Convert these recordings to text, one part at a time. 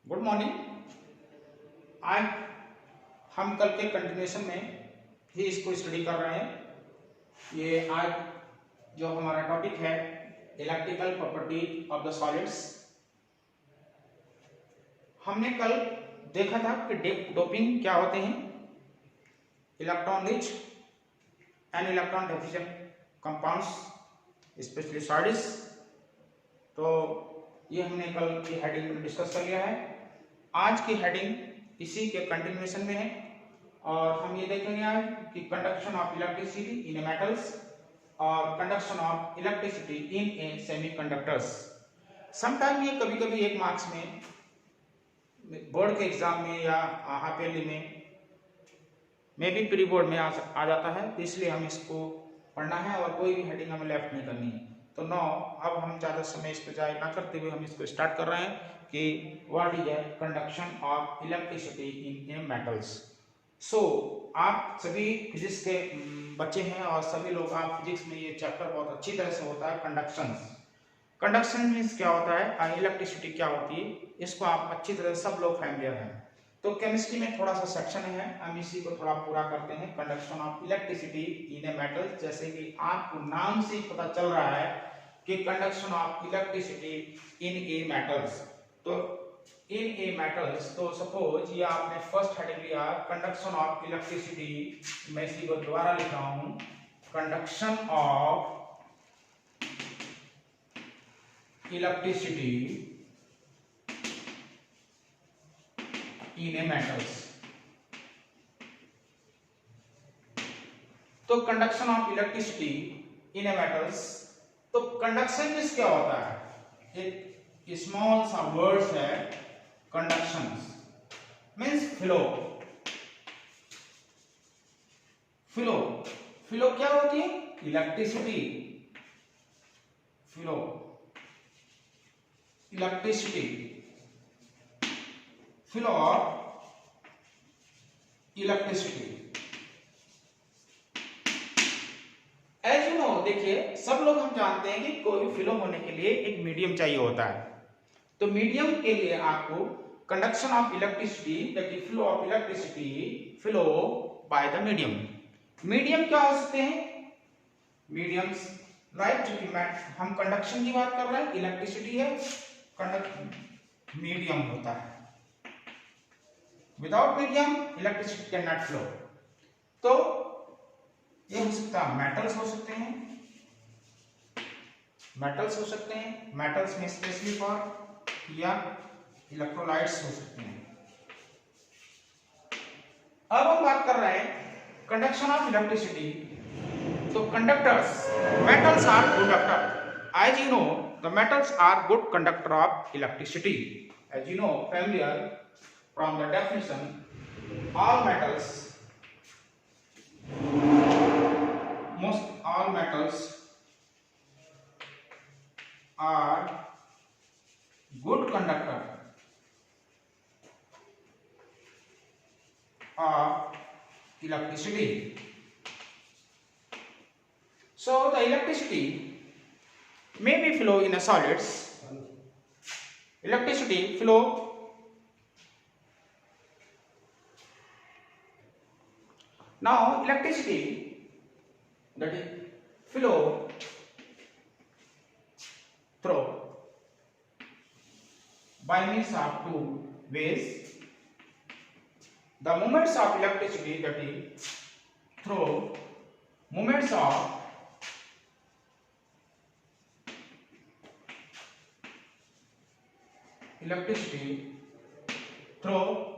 Good morning. आज हम कल के कंटिन्यूएशन में ही इसको स्टडी कर रहे हैं। ये आज जो हमारा टॉपिक है electrical property of the solids. हमने कल देखा था कि डोपिंग क्या होते हैं, electron rich and electron deficient compounds specially solids. तो ये हमने कल की हेडिंग में डिस्कस कर लिया है। आज की हेडिंग इसी के कंटिन्यूएशन में है और हम ये देखेंगे आज कि conduction of electricity in a metals और conduction of electricity in a semiconductors. Sometime ये कभी कभी एक मार्क्स में बोर्ड के एग्जाम में या हाफ ईयरली में भी प्री बोर्ड में आ जाता है, तो इसलिए हम इसको पढ़ना है और कोई भी हेडिंग हमें लेफ्ट नहीं करनी है। तो नो, अब हम ज़्यादा समय इस पर जाए ना करते हुए हम इसको स्टार्ट कर रहे हैं कि what is the conduction of electricity in a metals. So आप सभी फिजिक्स के बच्चे हैं और सभी लोग आप फिजिक्स में ये चैप्टर बहुत अच्छी तरह से होता है कंडक्शन। कंडक्शन मीन्स क्या होता है, इलेक्ट्रिसिटी क्या होती है, इसको आप अच्छी तरह से सब लोग फैमिलियर हैं। तो केमिस्ट्री में थोड़ा सा सेक्शन है, हम इसी को थोड़ा पूरा करते हैं। Conduction of electricity in a metal, जैसे कि आपको नाम से पता चल रहा है कि conduction of electricity in a metals. तो इन ए मेटल्स, तो सपोज ये आपने फर्स्ट हेडिंग लिया कंडक्शन ऑफ इलेक्ट्रिसिटी, मैं इसी को दोबारा लिखा हूं, conduction of electricity in a metals. तो conduction of electricity in a metals, तो कंडक्शन मींस क्या होता है, एक स्मॉल सा वर्ड्स है conduction means flow. Flow flow क्या होती है, electricity. Flow electricity, flow of electricity. As you no, देखिए सब लोग हम जानते हैं कि कोई भी फ्लो होने के लिए एक मीडियम चाहिए होता है। तो मीडियम के लिए आपको conduction of electricity, that is flow of electricity flow by the medium. Medium क्या हो सकते हैं, मीडियम्स राइट। हम कंडक्शन की बात कर रहे हैं, इलेक्ट्रिसिटी है, कंडक्ट मीडियम होता है। Without medium electricity can not flow. तो ये हो सकता है मेटल्स हो सकते हैं, मेटल्स हो सकते हैं, मेटल्स में स्पेशली फॉर, या इलेक्ट्रोलाइट्स हो सकते हैं। अब हम बात कर रहे हैं कंडक्शन ऑफ इलेक्ट्रिसिटी। तो conductors, metals are conductor. As you know, the metals are good conductor of electricity. As you know, familiar from the definition, all metals are good conductor of electricity. So the electricity may be flow in a solids. Electricity flow now, electricity, that is flow through by means of two ways. The moments of electricity, that is through moments of electricity through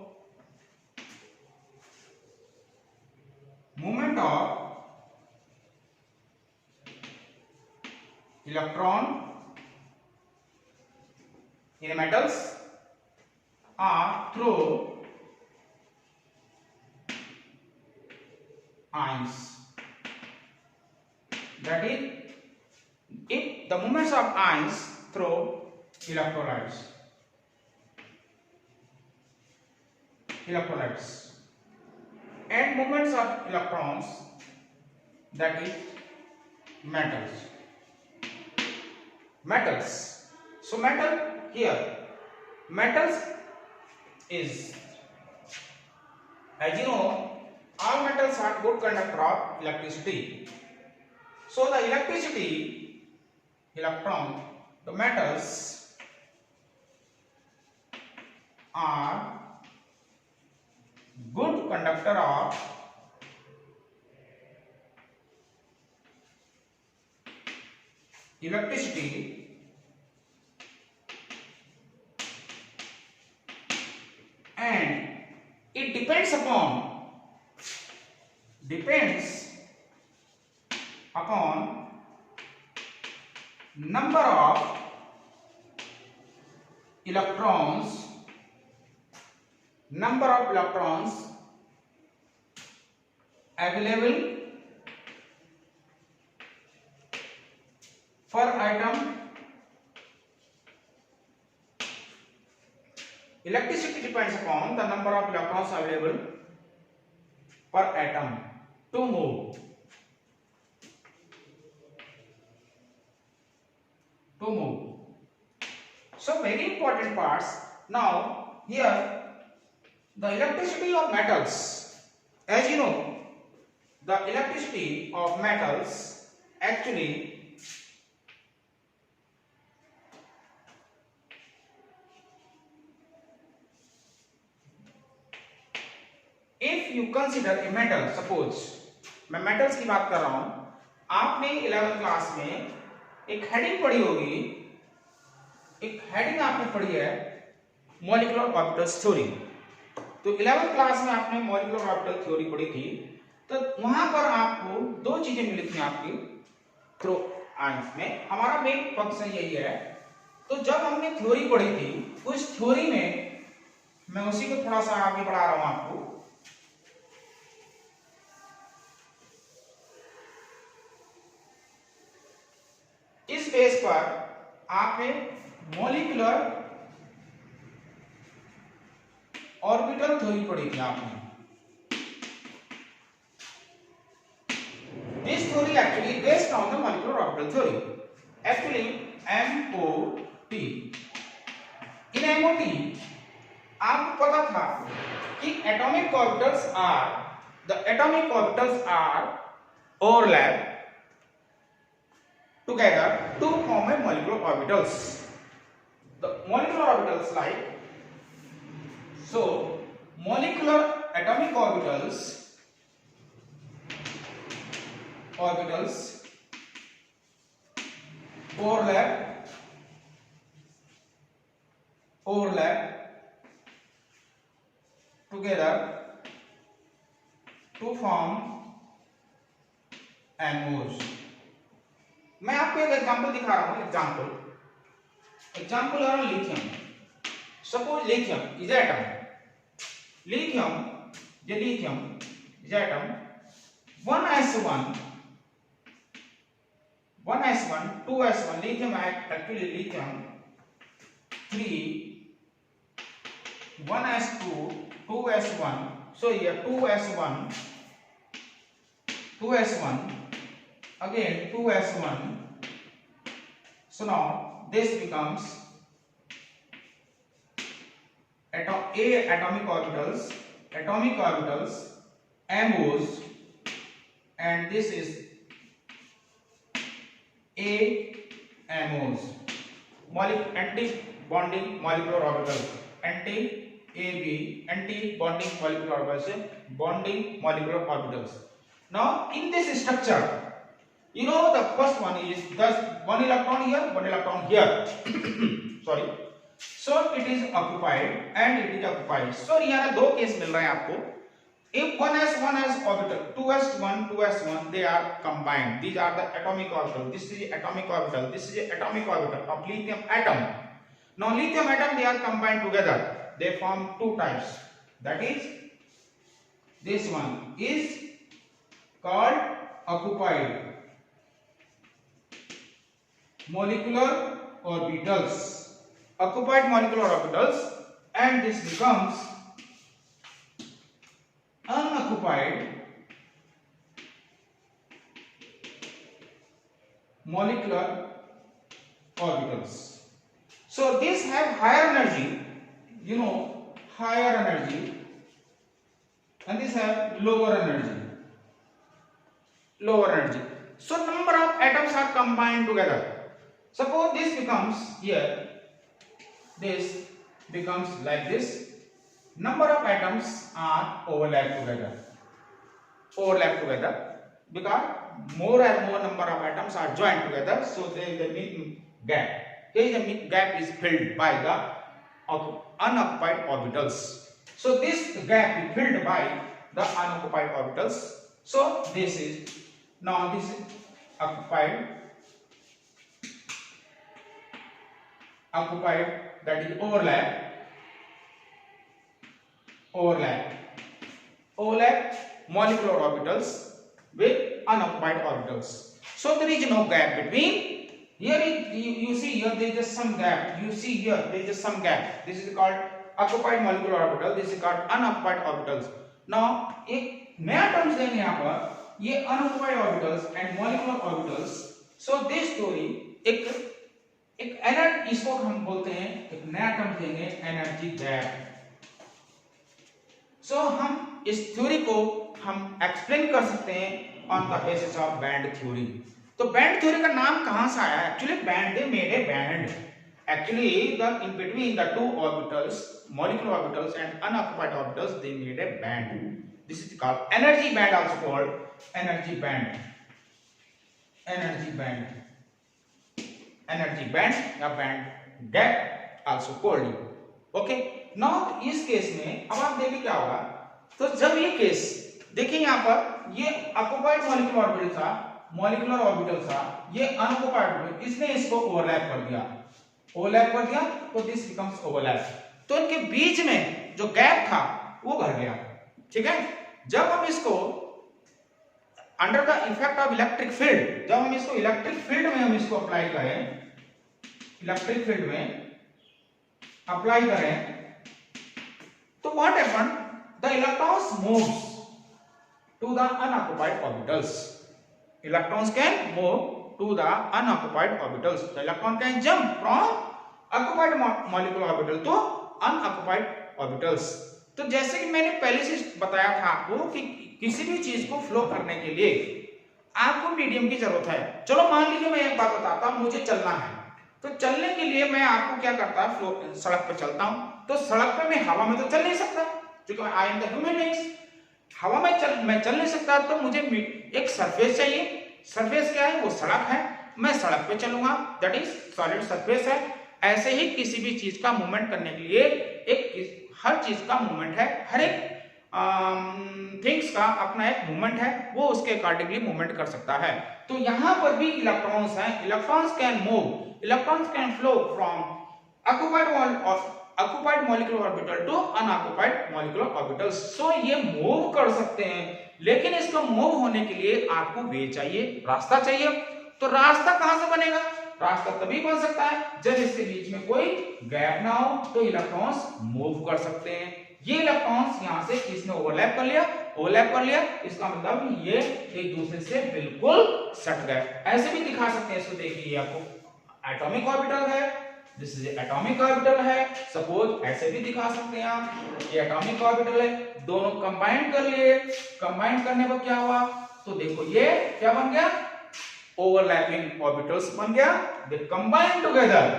movement of electron in metals or through ions. That is, if the movements of ions through electrolytes and movements of electrons, that is metals. So metal here, metals is, as you know, all metals are good conductor of electricity. So the electricity, electron, the metals are good conductor of electricity, and it depends upon number of electrons available per atom. Electricity depends upon the number of electrons available per atom to move. So very important parts. Now here the electricity of metals. As you know, the electricity of metals actually if you consider a metal, suppose मैं metals की बात कर रहा हूं, आपने 11th class में एक heading पढ़ी होगी, एक हेडिंग आपने पढ़ी है मॉलिक्यूलर ऑर्बिटल्स थ्योरी। तो 11th क्लास में आपने मॉलिक्यूलर ऑर्बिटल थ्योरी पढ़ी थी, तो वहां पर आपको दो चीजें मिली थी आपकी थ्रू आइंस में। हमारा मेन फंक्शन यही है। तो जब हमने थ्योरी पढ़ी थी, उस थ्योरी में मैं उसी को थोड़ा सा आगे बढ़ा रहा हूं आपको। इस बेस पर आपने मॉलिक्यूलर ऑर्बिटल थ्योरी पढ़ी थी आपने। This theory actually based on the molecular orbital theory. Actually, MOT. In MOT, आपको पता था कि atomic orbitals are overlap together to form a molecular orbitals. The molecular orbitals like so molecular atomic orbitals overlap together to form MOs. मैं आपको एक example दिखा रहा हूं। एग्जांपल है lithium. Suppose lithium is atom. Lithium is atom 1s1 2s1 lithium actually lithium 3 1s2 2s1 so here 2s1 again 2s1 so now this becomes atomic orbitals MOs and this is AMOs anti-bonding molecular orbital anti-bonding molecular orbitals bonding molecular orbitals. Now in this structure you know the first one is just one electron here sorry so it is occupied so यहाँ दो case मिल रहे हैं आपको। If 1s orbital 2s1 they are combined, these are the atomic orbital, this is atomic orbital, this is atomic orbital of lithium atom. Now lithium atom they are combined together, they form two types, that is this one is called occupied molecular orbitals and this becomes unoccupied molecular orbitals. So these have higher energy, higher energy and these have lower energy. So number of atoms are combined together. Suppose this becomes here, this becomes like this. Number of atoms are overlap together because more and more number of atoms are joined together, so there is a gap. Here the gap is filled by the unoccupied orbitals. So this gap is filled by the unoccupied orbitals. So this is occupied, that is overlap molecular orbitals with unoccupied orbitals. So there is no gap between. Here you see here there is just some gap. You see here there is just some gap. This is called occupied molecular orbital. This is called unoccupied orbitals. Now एक नया terms देंगे यहाँ पर, ये unoccupied orbitals and molecular orbitals. So this story एक energy, इसको हम बोलते हैं, एक नया टर्म देंगे एनर्जी गैप. सो हम इस थ्योरी को हम एक्सप्लेन कर सकते हैं on the basis of band theory. तो बैंड थ्योरी का नाम कहां से आया? Actually band, they made A band. Actually, in between the two orbitals, molecular orbitals and unoccupied orbitals, they made a band. This is called energy band, also called energy band. Energy band या band gap also called. Okay. Now इस case में अब आप देखिए क्या होगा. तो जब ये केस देखिए यहाँ पर, ये occupied molecular orbital था, ये unoccupied, इसने इसको ओवरलैप कर दिया, तो दिस बिकम्स ओवरलैप. तो इनके बीच में जो गैप था वो भर गया. ठीक है. जब हम इसको under the effect of electric field, जब हम इसको इलेक्ट्रिक फील्ड में हम इसको अप्लाई करें, इलेक्ट्रिक फील्ड में अप्लाई करें, तो what happen? The electrons moves to the unoccupied orbitals. Electrons can move to the unoccupied orbitals. The electron can jump from occupied molecular orbital to unoccupied orbitals. तो जैसे कि मैंने पहले से बताया था आपको कि किसी भी चीज को फ्लो करने के लिए आपको मीडियम की जरूरत है. चलो मान लीजिए मैं एक बात बताता हूं, मुझे चलना है. तो चलने के लिए मैं आपको क्या करता हूं, सड़क पे चलता हूं. तो सड़क पे मैं हवा में तो चल नहीं सकता, क्योंकि I am the human beings. हवा में मैं चल नहीं सकता, तो मुझे एक सरफेस चाहिए. सरफेस क्या है? वो सड़क है. मैं सड़क पे चलूंगा, दैट इज सॉलिड सरफेस है. ऐसे ही किसी भी चीज का मूवमेंट करने के लिए हर चीज का मूवमेंट है, हर एक थिंग्स का अपना एक मूवमेंट है, वो उसके अकॉर्डिंगली मूवमेंट कर सकता है. तो यहां पर भी इलेक्ट्रॉन्स हैं. Electrons can move, electrons can flow from occupied molecular orbital to unoccupied molecular orbitals. So ये मूव कर सकते हैं, लेकिन इसको मूव होने के लिए आपको वे चाहिए, रास्ता चाहिए. तो रास्ता कहां से बनेगा? रास्ता तभी बन सकता है जब इसके बीच में कोई गैप ना हो, तो इलेक्ट्रॉन्स मूव कर सकते हैं. ये इलेक्ट्रॉन्स यहां से इसने ओवरलैप कर लिया, इसका मतलब ये एक दूसरे से बिल्कुल सट गए. ऐसे भी दिखा सकते हैं इसको. देखिए आपको एटॉमिक ऑर्बिटल है, दिस इज एटॉमिक ऑर्बिटल है. सपोज ऐसे भी दिखा सकते हैं आप, ये एटॉमिक ऑर्बिटल है. दोनों कंबाइन कर लिए, कंबाइन करने पर क्या हुआ? तो देखो ये क्या बन गया? ओवरलैपिंग ऑर्बिटल्स बन गया. दे कंबाइन टुगेदर,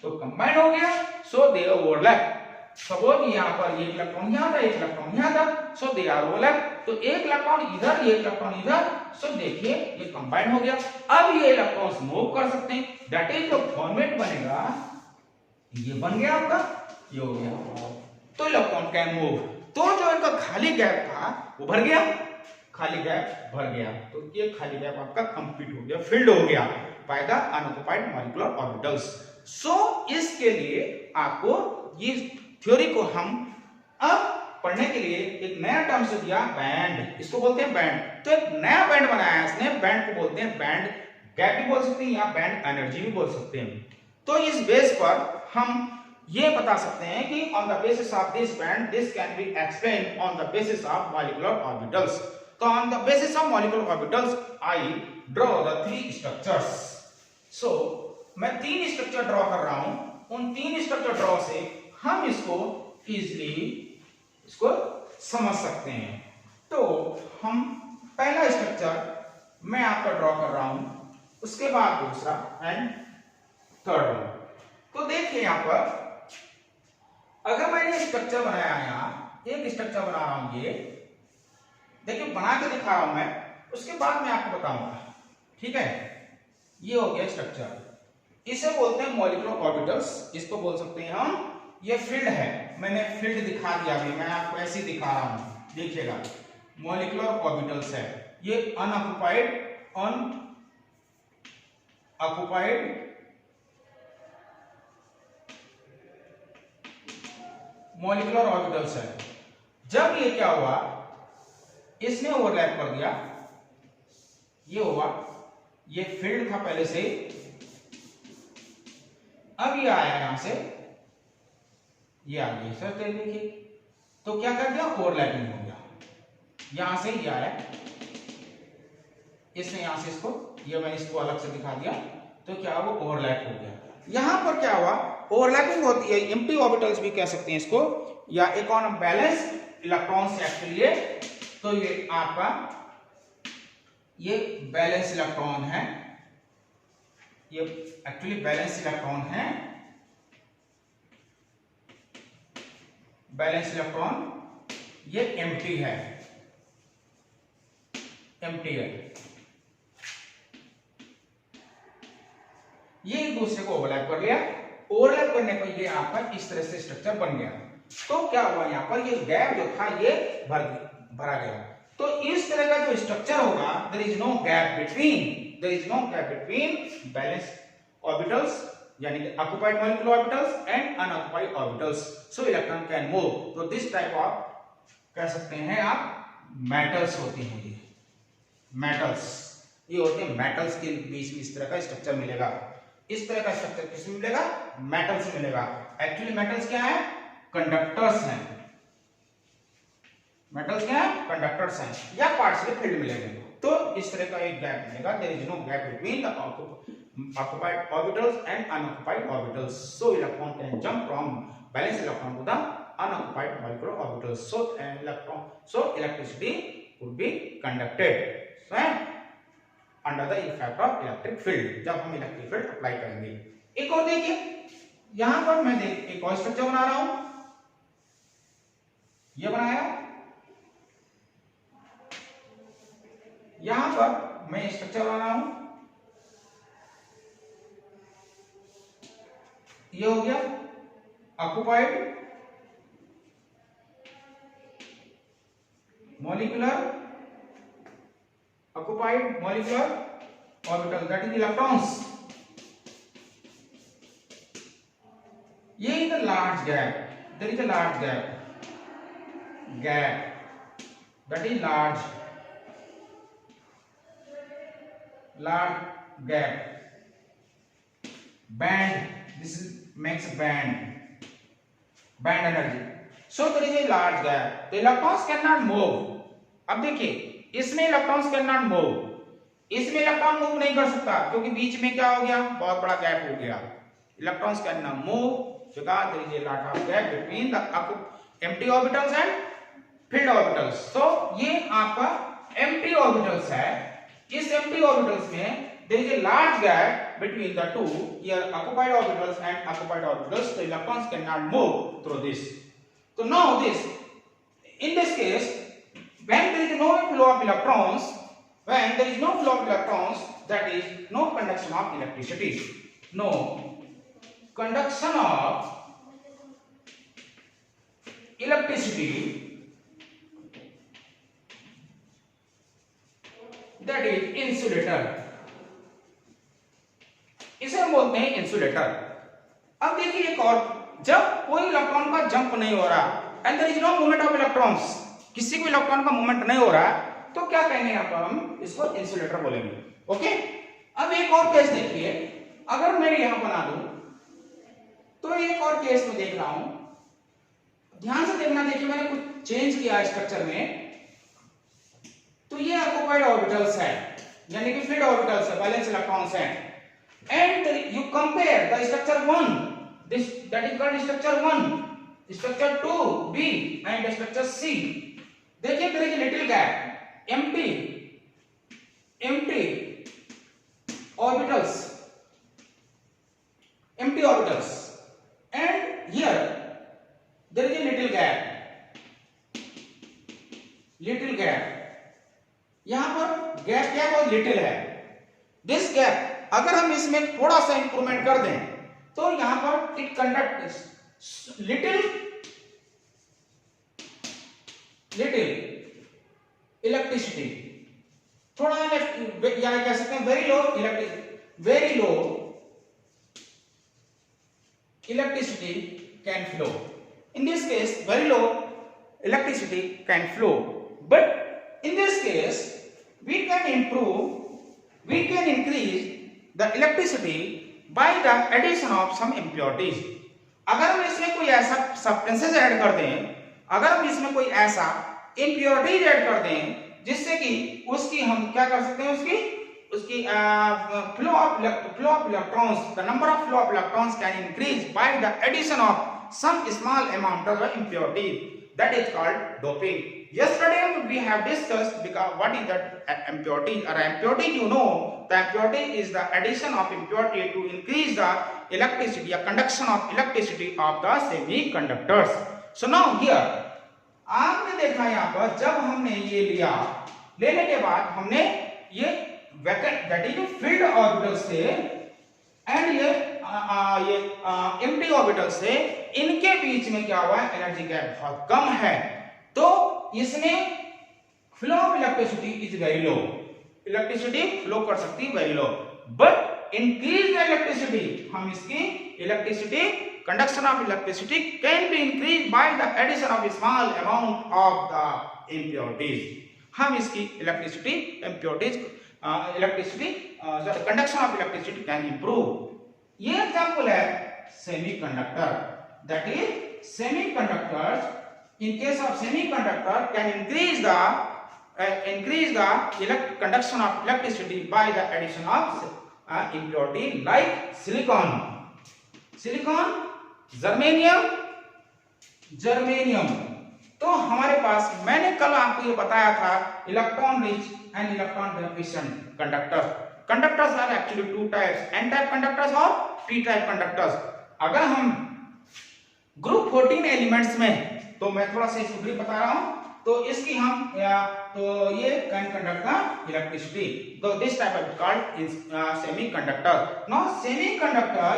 तो कंबाइन हो गया, सो दे ओवरलैप. सपोज यहाँ पर ये इलेक्ट्रॉन यहाँ था, एक इलेक्ट्रॉन यहाँ था, सो दे आर ओवरलैप. तो एक इलेक्ट्रॉन इधर, एक इलेक्ट्रॉन इधर, सो देखिए ये कंबाइन हो गया. अब ये इलेक्ट्रॉन्स मूव कर सकते हैं. दैट इज जो फॉर्मेट बनेगा, ये बन गया आपका, ये हो गया. तो इलेक्ट्रॉन कैन मूव. तो जो इनका खाली गैप था वो भर गया, खाली गैप भर गया. तो ये खाली गैप आपका कंप्लीट हो गया, फिल्ड हो गया by the unoccupied molecular orbitals. So इसके लिए आपको ये थ्योरी को हम अब पढ़ने के लिए एक नया टर्म से दिया, बैंड. इसको बोलते हैं बैंड. तो एक नया बैंड बनाया इसने. बैंड को बोलते हैं बैंड गैप भी बोल सकते हैं या बैंड एनर्जी भी बोल सकते हैं. तो इस बेस पर हम ये बता सकते हैं कि on the basis of this band, this can be explain on the basis of molecular orbitals. तो on the basis of molecular orbitals I draw the 3 structures. So मैं 3 स्ट्रक्चर ड्रॉ कर रहा हूं. उन 3 स्ट्रक्चर ड्रॉ से हम इसको easily इसको समझ सकते हैं। तो हम पहला स्ट्रक्चर मैं आपका ड्रॉ कर रहा हूं, उसके बाद दूसरा एंड थर्ड वन। तो देखिए यहां पर अगर मैंने स्ट्रक्चर बनाया, यहां एक स्ट्रक्चर बना रहा हूं, ये देखिए बना के दिखा रहा हूं मैं, उसके बाद मैं आपको बताऊंगा। ठीक है, ये हो गया स्ट्रक्चर, इसे बोलते हैं मॉलिक्यूलर ऑर्बिटल्स, इसको बोल सकते हैं हम। ये फील्ड है, मैंने फील्ड दिखा दिया अभी, मैं आपको ऐसे ही दिखा रहा हूं, देखिएगा मॉलिक्यूलर ऑर्बिटल्स है। ये अनऑक्युपाइड मॉलिक्यूलर ऑर्बिटल्स है। जब ये क्या हुआ, इसने ओवरलैप कर दिया, ये हुआ, ये फील्ड था पहले से, अब ये आया यहां से, ये आ गया सर, देखिए तो क्या कर दिया, ओवरलैपिंग हो गया, यहां से ये आया, इसने यहां से इसको, ये मैंने इसको अलग से दिखा दिया, तो क्या वो ओवरलैप हो गया। यहां पर क्या हुआ, ओवरलैपिंग होती है, एम्प्टी ऑर्बिटल्स भी कह सकते हैं इसको, या एक और बैलेंस इलेक्ट्रॉन्स एक्चुअली, तो ये आपका ये बैलेंस इलेक्ट्रॉन है, ये एक्चुअली बैलेंस इलेक्ट्रॉन है, बैलेंस इलेक्ट्रॉन, ये एम्प्टी है, एम्प्टी है, ये एक दूसरे को ओवरलैप कर लिया, ओवरलैप करने पर ये आपका इस तरह से स्ट्रक्चर बन गया। तो क्या हुआ, यहां पर ये गैप जो था ये भरा गया। तो इस तरह का जो स्ट्रक्चर होगा, there is no gap between valence orbitals, यानी कि occupied molecular orbitals and unoccupied orbitals, so electron can move। तो दिस टाइप ऑफ कह सकते हैं आप मेटल्स होती हैं, ये मेटल्स, ये होते हैं मेटल्स के बीच में इस तरह का स्ट्रक्चर मिलेगा। इस तरह का स्ट्रक्चर किसमें मिलेगा, मेटल्स में मिलेगा। एक्चुअली मेटल्स क्या है, कंडक्टर्स हैं, मेटल्स क्या है, कंडक्टर्स हैं, या पार्शियल फील्ड मिलेंगे। तो इस तरह का एक गैप मिलेगा, there is no gap between the occupied orbitals and unoccupied orbitals, so electron can jump from valence electron to the unoccupied molecular orbitals, so electricity would be conducted under the effect of electric field, जब हम electric field apply करेंगे। एक और देखिए, यहां पर मैं एक और स्ट्रक्चर बना रहा हूं, ये बनाया, यहां पर मैं स्ट्रक्चर बना रहा हूं, ये हो गया occupied molecular orbital, that is electrons. ये is the large gap, there is a large gap, that is large gap, band, this is makes band energy, so there is a large gap, the electrons cannot move। अब देखिए, इसमें electrons cannot move, इसमें electron move नहीं कर सकता, क्योंकि बीच में क्या हो गया, बहुत बड़ा गैप हो गया, electrons cannot move because there is a lot of gap between the empty orbitals and filled orbitals। so ये आपका empty orbitals है, इस empty orbitals में there is a large gap between the two, here occupied orbitals and occupied orbitals, the electrons cannot move through this। so now in this case, when there is no flow of electrons, that is no conduction of electricity, no conduction of electricity, that is insulator, इसे हम बोलते हैं insulator. अब देखिए एक और, जब कोई इलेक्ट्रॉन का जंप नहीं हो रहा, and there is no movement of electrons, किसी भी इलेक्ट्रॉन का मूवमेंट नहीं हो रहा, तो क्या कहेंगे यहां पर, हम इसको इंसुलेटर बोलेंगे। ओके, अब एक और केस देखिए, अगर मैं यहां बना दूं, तो एक और केस में देख रहा हूं, ध्यान से देखना, देखिए मैंने कुछ चेंज किया स्ट्रक्चर में, तो ये ऑक्युपाइड ऑर्बिटल्स है, यानी कि फील्ड ऑर्बिटल्स है, बैलेंस इलेक्ट्रॉन्स है, and you compare the structure 1, this that is called structure 1, structure 2B and structure C. देखिए there is a little gap, empty orbitals, and here there is a little gap. यहां पर gap क्या बहुत little है. This gap अगर हम इसमें थोड़ा सा इंप्रूवमेंट कर दें तो यहां पर इट कंडक्ट लिटिल इलेक्ट्रिसिटी, थोड़ा या कह सकते हैं very low electricity can flow. In this case very low electricity can flow, but in this case we can increase the electricity by the addition of some impurities. अगर हम इसमें कोई ऐसा सब्सटेंसेस ऐड कर दें, अगर हम इसमें कोई ऐसा impurities ऐड कर दें जिससे कि उसकी हम क्या कर सकते हैं, उसकी flow of electrons, the number of flow of electrons can increase by the addition of some small amount of impurity. That is called doping. Yesterday we have discussed because what is that impurity. Or impurity, you know, the impurity is the addition of impurity to increase the electricity, a conduction of electricity of the semiconductors. So now here आपने देखा यहाँ पर जब हमने ये लेने के बाद हमने ये vacant that is field orbitals थे एंड ये एम्प्टी ऑर्बिटल्स थे, इनके बीच में क्या हुआ, एनर्जी गैप बहुत कम है, तो इसमें flow of electricity is very low, electricity flow कर सकती है very low, but increase the electricity, हम इसकी electricity conduction of electricity can be increased by the addition of a small amount of the impurities. हम इसकी conduction of electricity can improve. ये example है semiconductor, that is semiconductors. In case of semiconductor can increase the conduction of electricity by the addition of impurity like silicon, germanium. तो हमारे पास मैंने कल आपको ये बताया था electron rich and electron deficient conductors are actually two types, n type conductors और पी टाइप कंडक्टर्स. अगर हम ग्रुप 14 एलिमेंट्स में, तो मैं थोड़ा सा इसको ब्रीफ बता रहा हूं, तो इसकी हम तो ये कैन कंडक्ट द इलेक्ट्रिसिटी, तो this type of called semiconductor. Now semiconductor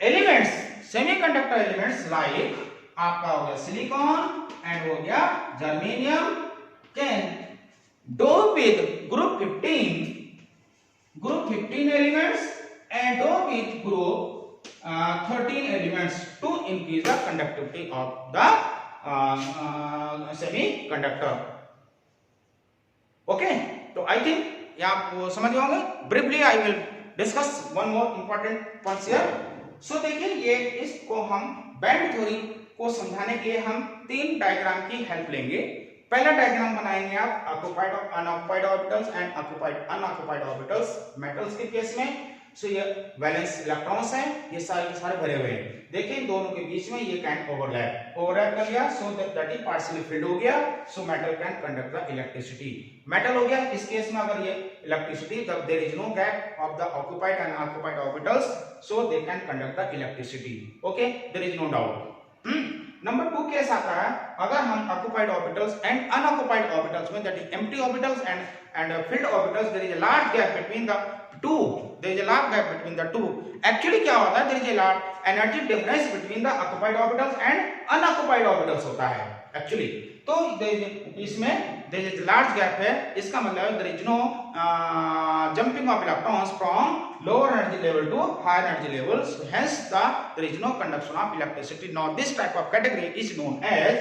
elements like आपका हो गया सिलिकॉन एंड हो गया germanium can dope with group 15 elements and dope with group 13 elements to increase the conductivity of the semiconductor. Okay, तो I think आप समझ गए होंगे. Briefly I will discuss one more important points here. So देखिए, ये इसको हम band theory को समझाने के लिए हम 3 डायग्राम की हेल्प लेंगे. पहला डायग्राम बनाएंगे आप occupied unoccupied orbitals and occupied unoccupied orbitals metals के केस में. सो ये वैलेंस इलेक्ट्रॉन्स हैं, ये सारे भरे हुए हैं. देखिए इन दोनों के बीच में ये कैन ओवरलैप कर गया, so that is partially filled हो गया. So metal can conduct the electricity. Metal हो गया. इस केस में अगर ये इलेक्ट्रिसिटी, तब there is no gap of the occupied and unoccupied orbitals, so they can conduct the electricity. Okay, there is no doubt. Number 2 case आता है, अगर हम occupied orbitals and unoccupied orbitals में, that is empty orbitals and filled orbitals, there is a large gap between the two. There is a large gap between the two. Actually क्या होता है, there is a large energy difference between the occupied orbitals and unoccupied orbitals होता है actually. तो इसमें there is a large gap है, इसका मतलब there is no jumping of electrons from lower energy level to higher energy levels. Hence there is no conduction of electricity. Now this type of category is known as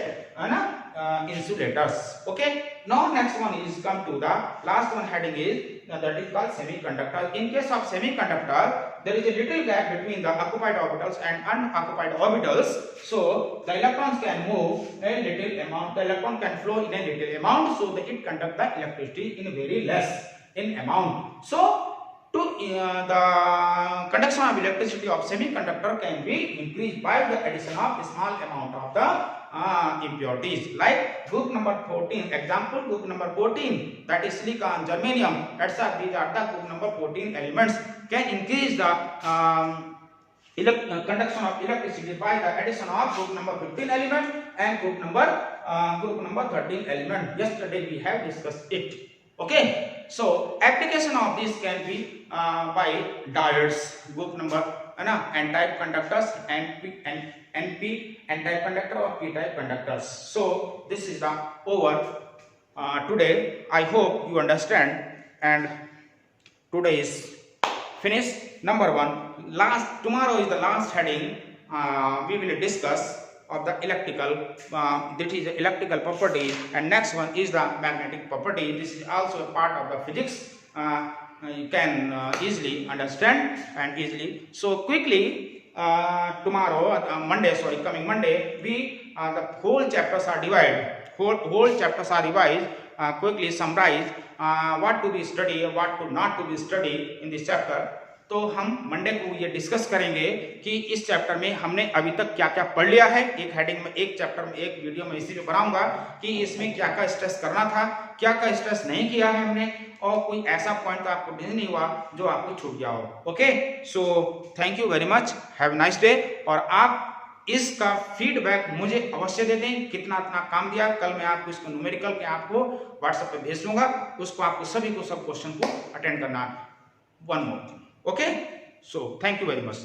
insulators. Okay. Now next one is come to the last one heading is that is called semiconductor. In case of semiconductor, there is a little gap between the occupied orbitals and unoccupied orbitals. So the electrons can move a little amount. The electron can flow in a little amount, so that it conduct the electricity in very less in amount. So to the conduction of electricity of semiconductor can be increased by the addition of small amount of the impurities. Like group number 14, example group number 14, that is silicon, germanium, etc. These are the group number 14 elements can increase the conduction of electricity by the addition of group number 15 element and group number 13 element. Yesterday we have discussed it. Okay, so application of this can be by diodes, group number n-type conductors, NP n-type conductor or p-type conductors. So this is the over today. I hope you understand, and today is finished. Number 1, tomorrow is the last heading. We will discuss of the electrical, that is electrical property, and next one is the magnetic property. This is also a part of the physics. You can easily understand and easily. So quickly, tomorrow, coming Monday, we the whole chapters are divided. Whole chapters are revised. Quickly summarize what to be study, what to not to be study in this chapter. तो हम Monday को ये discuss करेंगे कि इस chapter में हमने अभी तक क्या क्या पढ़ लिया है। एक हेडिंग में, एक चैप्टर में, एक वीडियो में इसी पे बनाऊंगा कि इसमें क्या क्या स्ट्रेस करना था, क्या क्या स्ट्रेस नहीं किया है हमने, और कोई ऐसा पॉइंट तो आपको डिस्कस नहीं हुआ जो आपको छूट गया हो। Okay, so thank you very much, have nice day. और आप इसका फीडबैक मुझे अवश्य दे दें, कितना काम दिया। कल मैं आपको इसको न्यूमेरिकल के आपको व्हाट्सएप पे भेज दूंगा, उसको आपको सभी को सब क्वेश्चन को अटेंड करना है। One more thing, okay, so thank you very much.